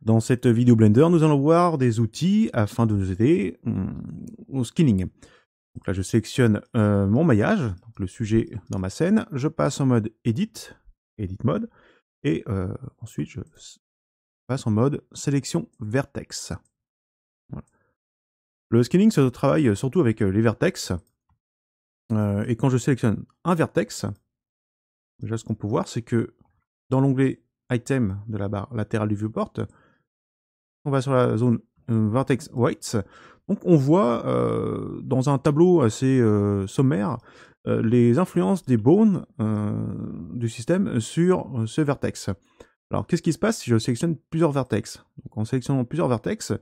Dans cette vidéo Blender, nous allons voir des outils afin de nous aider au skinning. Donc là, je sélectionne mon maillage, donc le sujet dans ma scène, je passe en mode Edit, Edit Mode, et ensuite je passe en mode Sélection Vertex. Voilà. Le skinning se travaille surtout avec les vertex, et quand je sélectionne un vertex, déjà ce qu'on peut voir, c'est que dans l'onglet Item de la barre latérale du viewport, on va sur la zone Vertex Weights. Donc on voit dans un tableau assez sommaire les influences des bones du système sur ce vertex. Alors qu'est-ce qui se passe si je sélectionne plusieurs vertex? Donc en sélectionnant plusieurs vertex,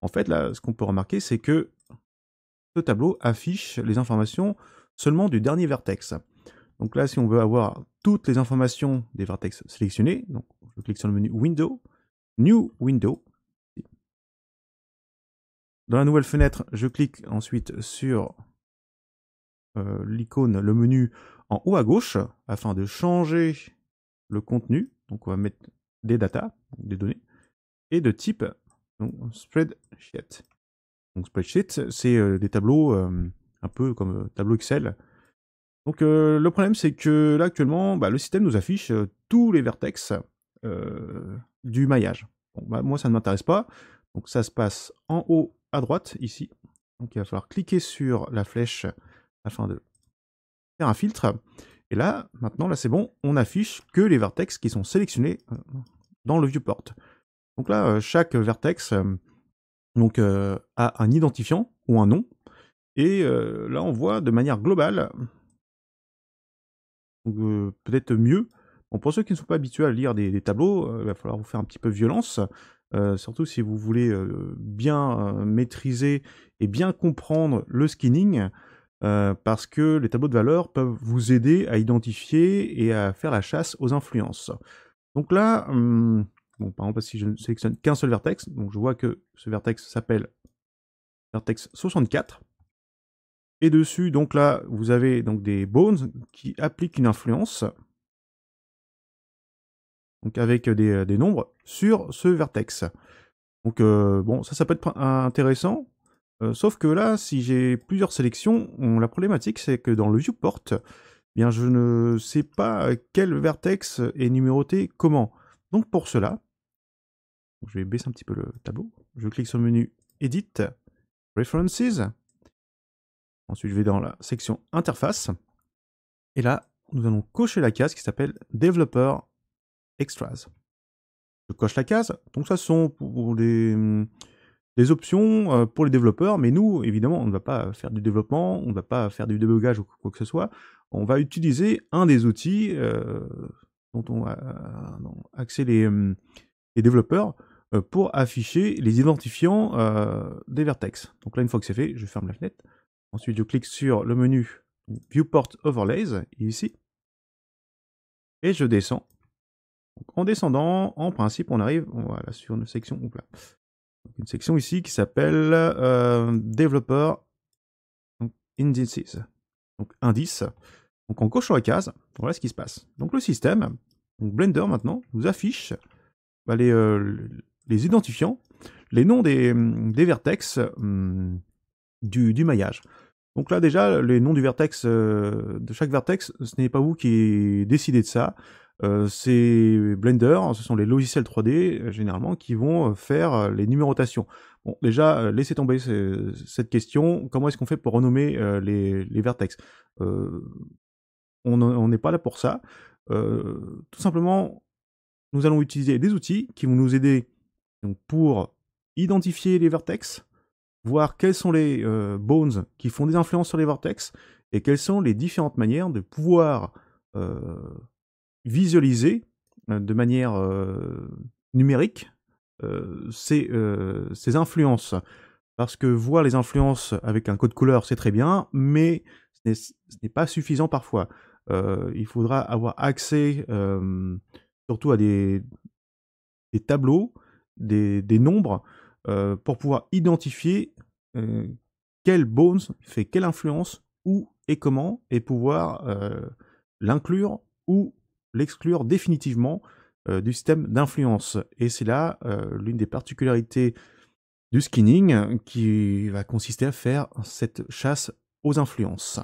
en fait là ce qu'on peut remarquer c'est que ce tableau affiche les informations seulement du dernier vertex. Donc là si on veut avoir toutes les informations des vertex sélectionnés, donc je clique sur le menu Window, New Window. Dans la nouvelle fenêtre, je clique ensuite sur l'icône, le menu en haut à gauche, afin de changer le contenu. Donc on va mettre des data, des données, et de type donc, spreadsheet. Donc spreadsheet, c'est des tableaux un peu comme tableau Excel. Donc le problème c'est que là actuellement, le système nous affiche tous les vertex du maillage. Bon, moi ça ne m'intéresse pas, donc ça se passe en haut à droite ici. Donc il va falloir cliquer sur la flèche afin de faire un filtre. Et là, maintenant, là c'est bon, on affiche que les vertex qui sont sélectionnés dans le viewport. Donc là, chaque vertex a un identifiant ou un nom. Et là, on voit de manière globale, peut-être mieux. Bon, pour ceux qui ne sont pas habitués à lire des tableaux, il va falloir vous faire un petit peu violence. Surtout si vous voulez bien maîtriser et bien comprendre le skinning. Parce que les tableaux de valeur peuvent vous aider à identifier et à faire la chasse aux influences. Donc là, bon, par exemple, si je ne sélectionne qu'un seul vertex, donc je vois que ce vertex s'appelle vertex 64. Et dessus, donc là, vous avez donc des bones qui appliquent une influence, donc avec des nombres sur ce vertex. Donc bon, ça peut être intéressant. Sauf que là, si j'ai plusieurs sélections, la problématique c'est que dans le viewport, bien je ne sais pas quel vertex est numéroté comment. Donc pour cela, je vais baisser un petit peu le tableau. Je clique sur le menu Edit, References. Ensuite, je vais dans la section Interface. Et là, nous allons cocher la case qui s'appelle Developer Extras. Je coche la case. Donc ça, ce sont pour des options pour les développeurs, mais nous, évidemment, on ne va pas faire du développement, on ne va pas faire du débugage ou quoi que ce soit. On va utiliser un des outils dont on va axer les développeurs pour afficher les identifiants des vertex. Donc là, une fois que c'est fait, je ferme la fenêtre. Ensuite, je clique sur le menu Viewport Overlays, ici, et je descends. Donc, en descendant, en principe, on arrive voilà, sur une section. Donc là, une section ici qui s'appelle Developer Indices. Donc indice. Donc en cochant la case, voilà ce qui se passe. Donc le système, donc Blender maintenant, nous affiche les identifiants, les noms des vertex du maillage. Donc là déjà, les noms du vertex, de chaque vertex, ce n'est pas vous qui décidez de ça. C'est Blender, ce sont les logiciels 3D généralement qui vont faire les numérotations. Bon, déjà, laissez tomber cette question. Comment est-ce qu'on fait pour renommer les vertex? On n'est pas là pour ça. Tout simplement, nous allons utiliser des outils qui vont nous aider donc, pour identifier les vertex, voir quels sont les bones qui font des influences sur les vertex, et quelles sont les différentes manières de pouvoir visualiser de manière numérique ces influences. Parce que voir les influences avec un code couleur, c'est très bien, mais ce n'est pas suffisant parfois. Il faudra avoir accès surtout à des tableaux, des nombres, pour pouvoir identifier quel bones fait quelle influence, où et comment, et pouvoir l'inclure ou l'exclure définitivement du système d'influence. Et c'est là l'une des particularités du skinning qui va consister à faire cette chasse aux influences.